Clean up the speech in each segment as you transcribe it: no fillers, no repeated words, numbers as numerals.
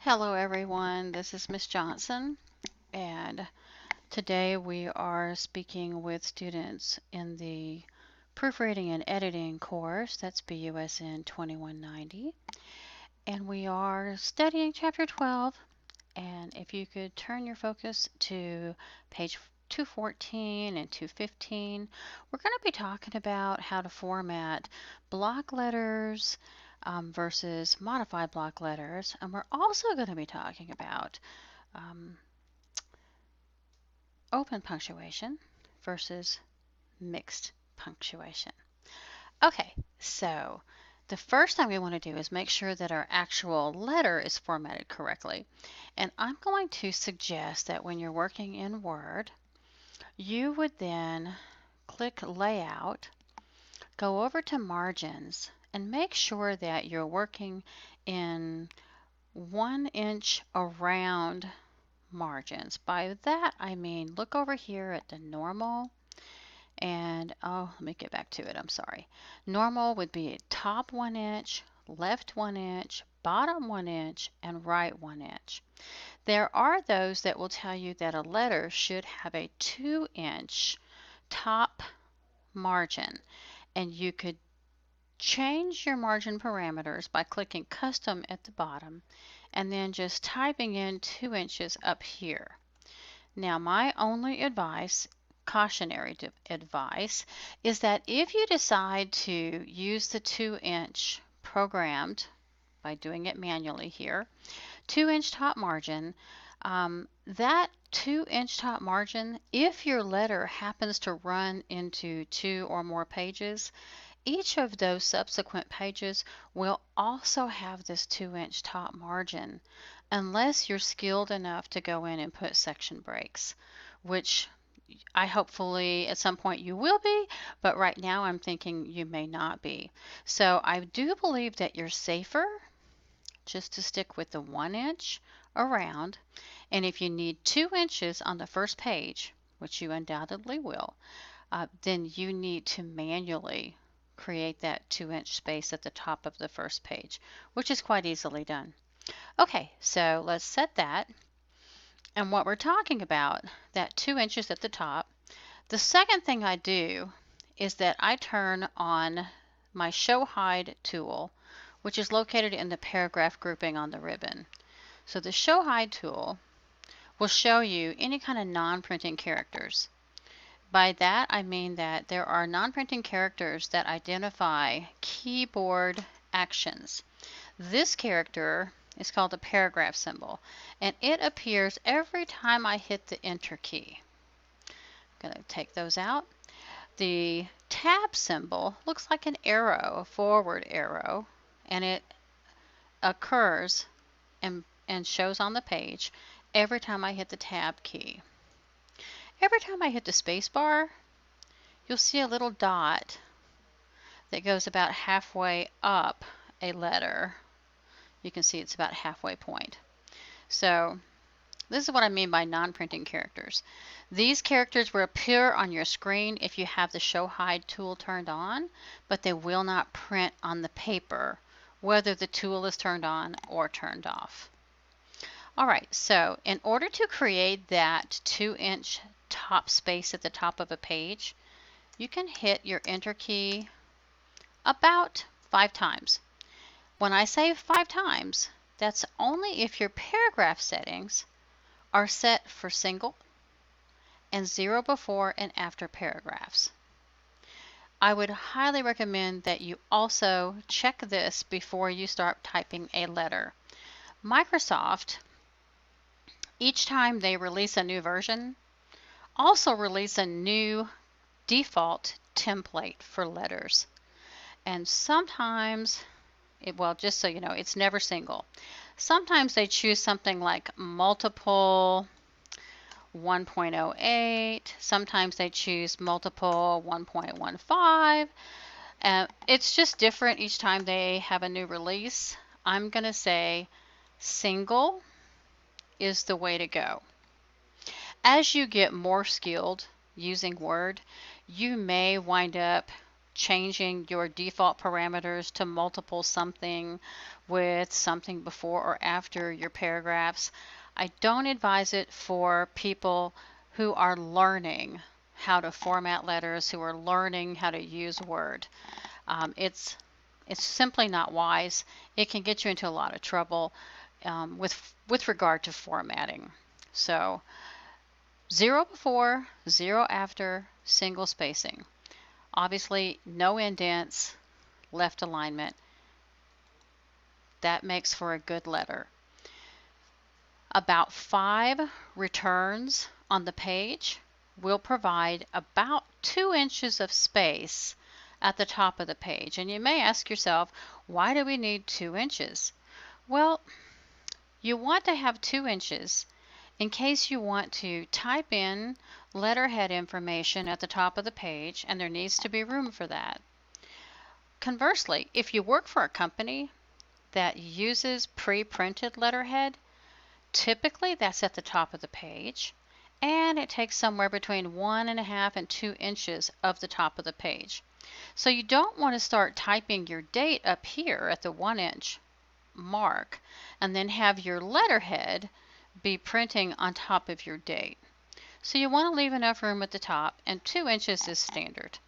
Hello everyone, this is Miss Johnson, and today we are speaking with students in the Proofreading and Editing course, that's BUSN 2190, and we are studying Chapter 12, and if you could turn your focus to page 214 and 215, we're going to be talking about how to format block letters versus modified block letters, and we're also going to be talking about um, open punctuation versus mixed punctuation. Okay, so the first thing we want to do is make sure that our actual letter is formatted correctly. And I'm going to suggest that when you're working in Word, you would then click Layout, go over to Margins, and make sure that you're working in 1 inch around margins. By that I mean look over here at the normal and let me get back to it. I'm sorry. Normal would be top 1 inch, left 1 inch, bottom 1 inch, and right 1 inch. There are those that will tell you that a letter should have a 2 inch top margin, and you could change your margin parameters by clicking custom at the bottom and then just typing in 2 inches up here. Now, my only advice, cautionary advice, is that if you decide to use the 2 inch programmed by doing it manually here, 2 inch top margin, that 2 inch top margin, if your letter happens to run into 2 or more pages, each of those subsequent pages will also have this 2 inch top margin, unless you're skilled enough to go in and put section breaks, which I hopefully at some point you will be, but right now I'm thinking you may not be. So I do believe that you're safer just to stick with the 1 inch around, and if you need 2 inches on the first page, which you undoubtedly will, then you need to manually create that 2 inch space at the top of the first page, which is quite easily done. Okay, so let's set that. And what we're talking about, that 2 inches at the top, the second thing I do is that I turn on my Show Hide tool, which is located in the paragraph grouping on the ribbon. So the Show Hide tool will show you any kind of non-printing characters. By that I mean that there are non-printing characters that identify keyboard actions. This character is called a paragraph symbol, and it appears every time I hit the Enter key. I'm going to take those out. The tab symbol looks like an arrow, a forward arrow, and it occurs and shows on the page every time I hit the tab key. Every time I hit the space bar, you'll see a little dot that goes about halfway up a letter. You can see it's about halfway point. So this is what I mean by non-printing characters. These characters will appear on your screen if you have the Show Hide tool turned on, but they will not print on the paper, whether the tool is turned on or turned off. All right, so in order to create that 2-inch top space at the top of a page, you can hit your Enter key about 5 times. When I say 5 times, that's only if your paragraph settings are set for single and 0 before and after paragraphs. I would highly recommend that you also check this before you start typing a letter. Microsoft, each time they release a new version, also release a new default template for letters. And sometimes, well, just so you know, it's never single. Sometimes they choose something like multiple 1.08. Sometimes they choose multiple 1.15. It's just different each time they have a new release. I'm going to say single is the way to go. As you get more skilled using Word, you may wind up changing your default parameters to multiple something with something before or after your paragraphs. I don't advise it for people who are learning how to format letters, who are learning how to use Word. It's simply not wise. It can get you into a lot of trouble with regard to formatting. So 0 before, 0 after, single spacing. Obviously, no indents, left alignment. That makes for a good letter. About 5 returns on the page will provide about 2 inches of space at the top of the page. And you may ask yourself, why do we need 2 inches? Well, you want to have 2 inches in case you want to type in letterhead information at the top of the page, and there needs to be room for that. Conversely, if you work for a company that uses pre-printed letterhead, typically that's at the top of the page, and it takes somewhere between 1.5 and 2 inches of the top of the page. So you don't want to start typing your date up here at the 1 inch mark and then have your letterhead be printing on top of your date. So you want to leave enough room at the top, and 2 inches is standard.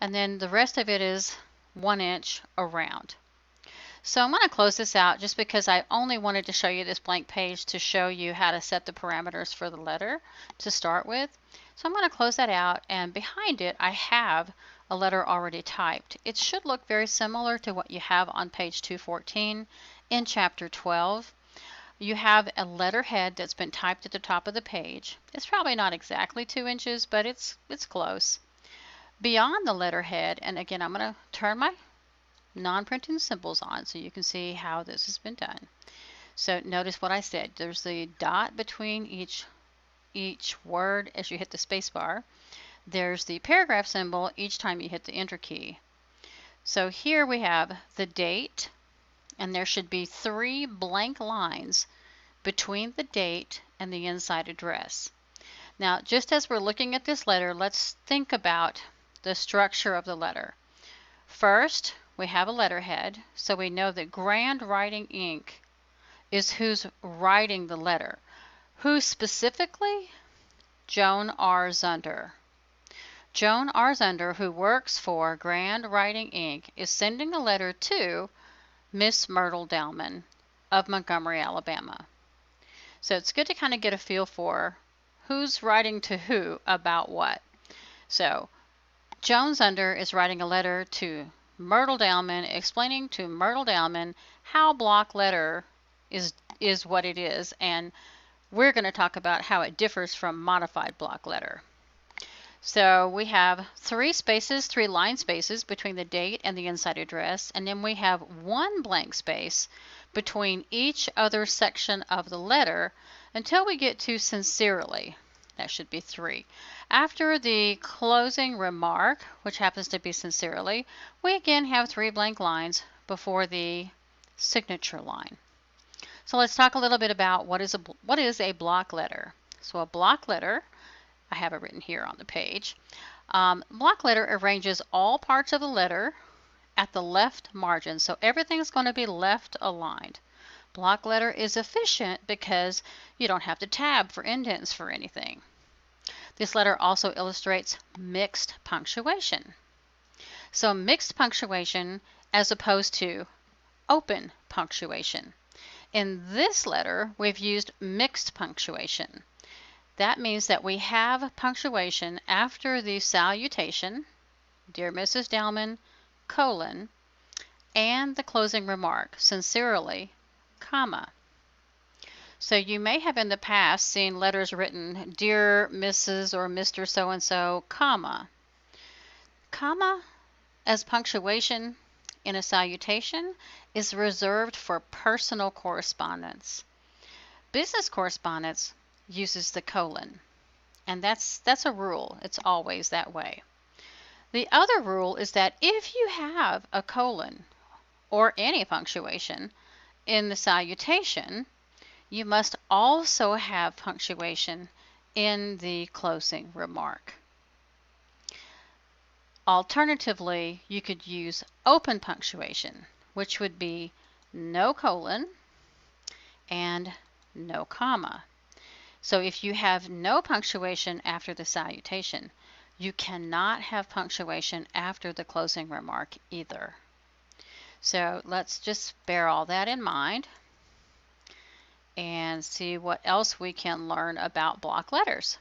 And then the rest of it is 1 inch around. So I'm going to close this out just because I only wanted to show you this blank page to show you how to set the parameters for the letter to start with. So I'm going to close that out, and behind it I have a letter already typed. It should look very similar to what you have on page 214 in chapter 12. You have a letterhead that's been typed at the top of the page. It's probably not exactly 2 inches, but it's close. Beyond the letterhead, and again I'm going to turn my non-printing symbols on so you can see how this has been done. So notice what I said. There's the dot between each word as you hit the space bar. There's the paragraph symbol each time you hit the enter key. So here we have the date, and there should be 3 blank lines between the date and the inside address. Now, just as we're looking at this letter, let's think about the structure of the letter. First, we have a letterhead, so we know that Grand Writing Inc. is who's writing the letter. Who specifically? Joan R. Zunder. Joan R. Zunder, who works for Grand Writing Inc., is sending a letter to Miss Myrtle Dellman of Montgomery, Alabama. So it's good to kind of get a feel for who's writing to who about what. So Joan Zunder is writing a letter to Myrtle Dellman, explaining to Myrtle Dellman how block letter is what it is, and we're going to talk about how it differs from modified block letter. So we have 3 spaces, 3 line spaces between the date and the inside address, and then we have 1 blank space between each other section of the letter until we get to sincerely. That should be 3. After the closing remark, which happens to be sincerely, we again have 3 blank lines before the signature line. So let's talk a little bit about what is a block letter. So a block letter, I have it written here on the page. Block letter arranges all parts of the letter at the left margin, so everything's going to be left aligned. Block letter is efficient because you don't have to tab for indents for anything. This letter also illustrates mixed punctuation. So mixed punctuation as opposed to open punctuation. In this letter, we've used mixed punctuation. That means that we have punctuation after the salutation, Dear Mrs. Dellman, colon, and the closing remark, sincerely, comma. So you may have in the past seen letters written, Dear Mrs. or Mr. So-and-so, comma. Comma as punctuation in a salutation is reserved for personal correspondence. Business correspondence uses the colon, and that's a rule. It's always that way. The other rule is that if you have a colon or any punctuation in the salutation, you must also have punctuation in the closing remark. Alternatively, you could use open punctuation, which would be no colon and no comma. So if you have no punctuation after the salutation, you cannot have punctuation after the closing remark either. So let's just bear all that in mind and see what else we can learn about block letters.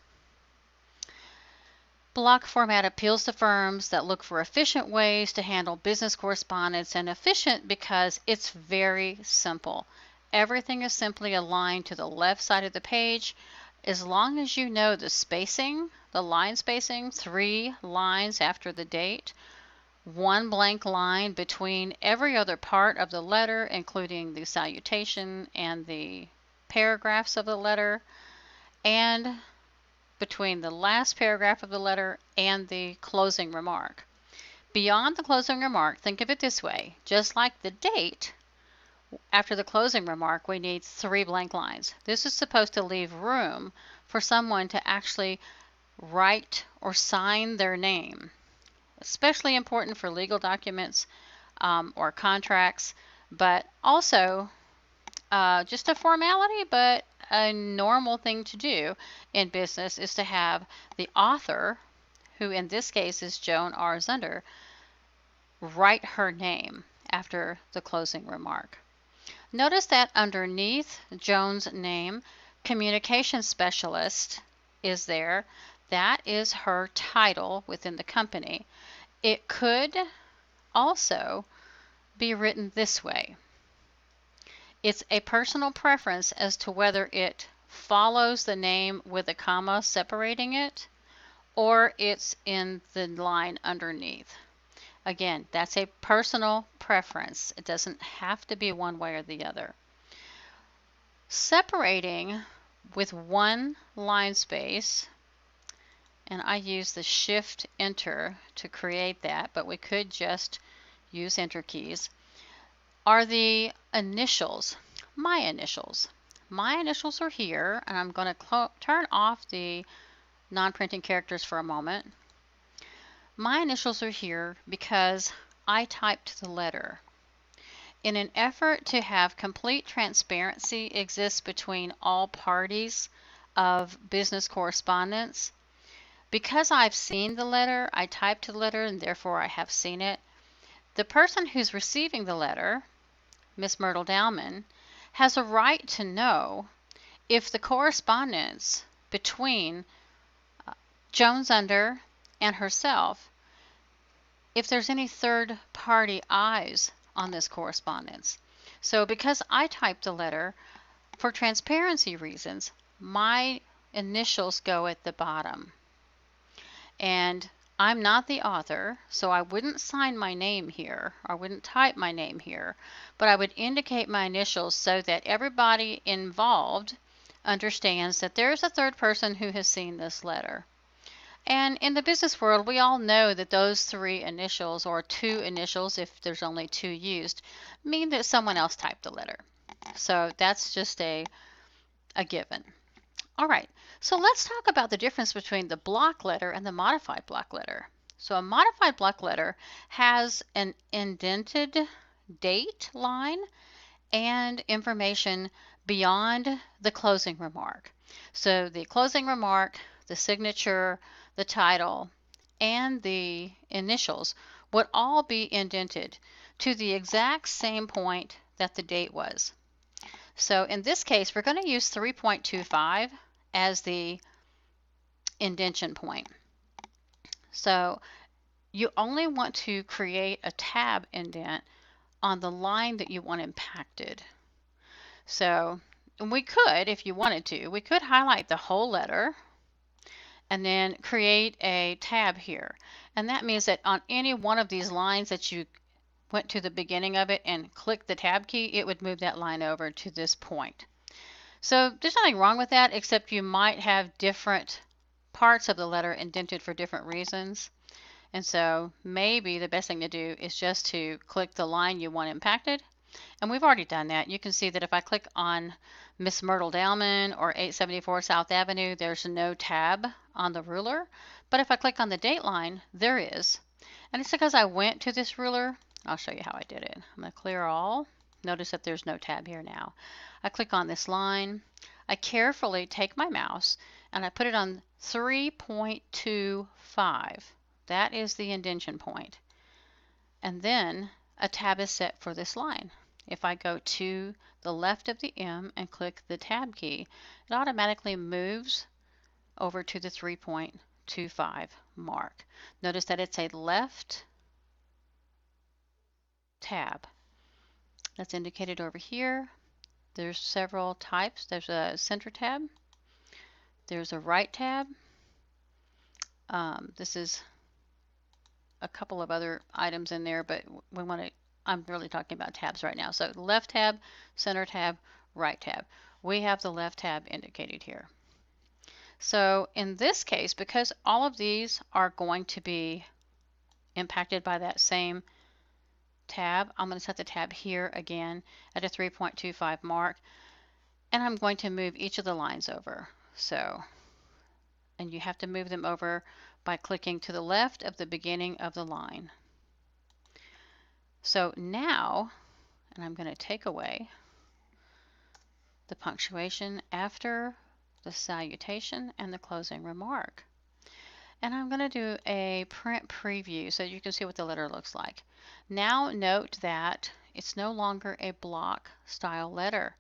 Block format appeals to firms that look for efficient ways to handle business correspondence, and efficient because it's very simple. Everything is simply aligned to the left side of the page. As long as you know the spacing, the line spacing, 3 lines after the date, 1 blank line between every other part of the letter, including the salutation and the paragraphs of the letter, and between the last paragraph of the letter and the closing remark. Beyond the closing remark, think of it this way. Just like the date, after the closing remark, we need 3 blank lines. This is supposed to leave room for someone to actually write or sign their name. Especially important for legal documents or contracts, but also just a formality, but a normal thing to do in business is to have the author, who in this case is Joan R. Zunder, write her name after the closing remark. Notice that underneath Joan's name, communication specialist is there. That is her title within the company. It could also be written this way. It's a personal preference as to whether it follows the name with a comma separating it, or it's in the line underneath. Again, that's a personal preference. It doesn't have to be one way or the other. Separating with 1 line space, and I use the Shift Enter to create that, but we could just use Enter keys, are the initials, my initials. My initials are here, and I'm going to turn off the non-printing characters for a moment. My initials are here because I typed the letter. In an effort to have complete transparency exist between all parties of business correspondence, because I've seen the letter, I typed the letter, and therefore I have seen it, the person who's receiving the letter, Miss Myrtle Dowman, has a right to know if the correspondence between Joan Zunder and herself, if there's any third party eyes on this correspondence. So because I typed the letter, for transparency reasons, my initials go at the bottom. And I'm not the author, so I wouldn't sign my name here. I wouldn't type my name here, but I would indicate my initials so that everybody involved understands that there's a third person who has seen this letter. And in the business world, we all know that those 3 initials, or 2 initials if there's only 2 used, mean that someone else typed the letter. So that's just a given. All right, so let's talk about the difference between the block letter and the modified block letter. So a modified block letter has an indented date line and information beyond the closing remark. So the closing remark, the signature, the title, and the initials would all be indented to the exact same point that the date was. So in this case, we're going to use 3.25 as the indentation point. So you only want to create a tab indent on the line that you want impacted. So we could, if you wanted to, we could highlight the whole letter and then create a tab here. And that means that on any one of these lines that you went to the beginning of it and clicked the tab key, it would move that line over to this point. So there's nothing wrong with that, except you might have different parts of the letter indented for different reasons. And so maybe the best thing to do is just to click the line you want impacted. And we've already done that. You can see that if I click on Miss Myrtle Dowman or 874 South Avenue, there's no tab on the ruler. But if I click on the date line, there is. And it's because I went to this ruler. I'll show you how I did it. I'm going to clear all. Notice that there's no tab here now. I click on this line. I carefully take my mouse and I put it on 3.25. That is the indentation point. And then a tab is set for this line. If I go to the left of the M and click the tab key, it automatically moves over to the 3.25 mark. Notice that it's a left tab. That's indicated over here. There's several types. There's a center tab. There's a right tab. This is a couple of other items in there, but I'm really talking about tabs right now. So left tab, center tab, right tab. We have the left tab indicated here. So in this case, because all of these are going to be impacted by that same tab, I'm going to set the tab here again at a 3.25 mark, and I'm going to move each of the lines over. And you have to move them over by clicking to the left of the beginning of the line. So now, and I'm going to take away the punctuation after the salutation and the closing remark. And I'm going to do a print preview so you can see what the letter looks like. Now note that it's no longer a block style letter.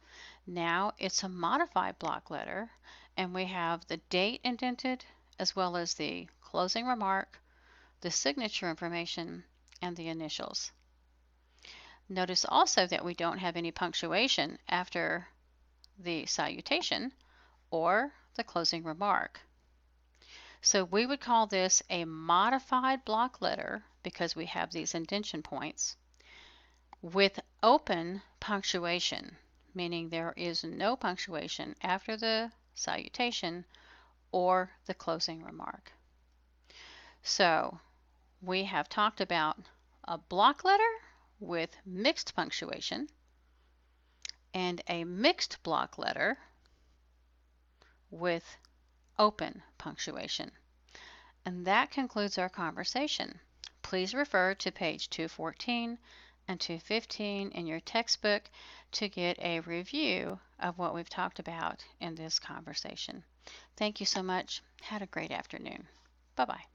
Now it's a modified block letter, and we have the date indented as well as the closing remark, the signature information, and the initials. Notice also that we don't have any punctuation after the salutation or the closing remark. So we would call this a modified block letter because we have these indentation points with open punctuation, meaning there is no punctuation after the salutation or the closing remark. So we have talked about a block letter with mixed punctuation and a mixed block letter with open punctuation. And that concludes our conversation. Please refer to page 214 and 215 in your textbook to get a review of what we've talked about in this conversation. Thank you so much. Have a great afternoon. Bye-bye.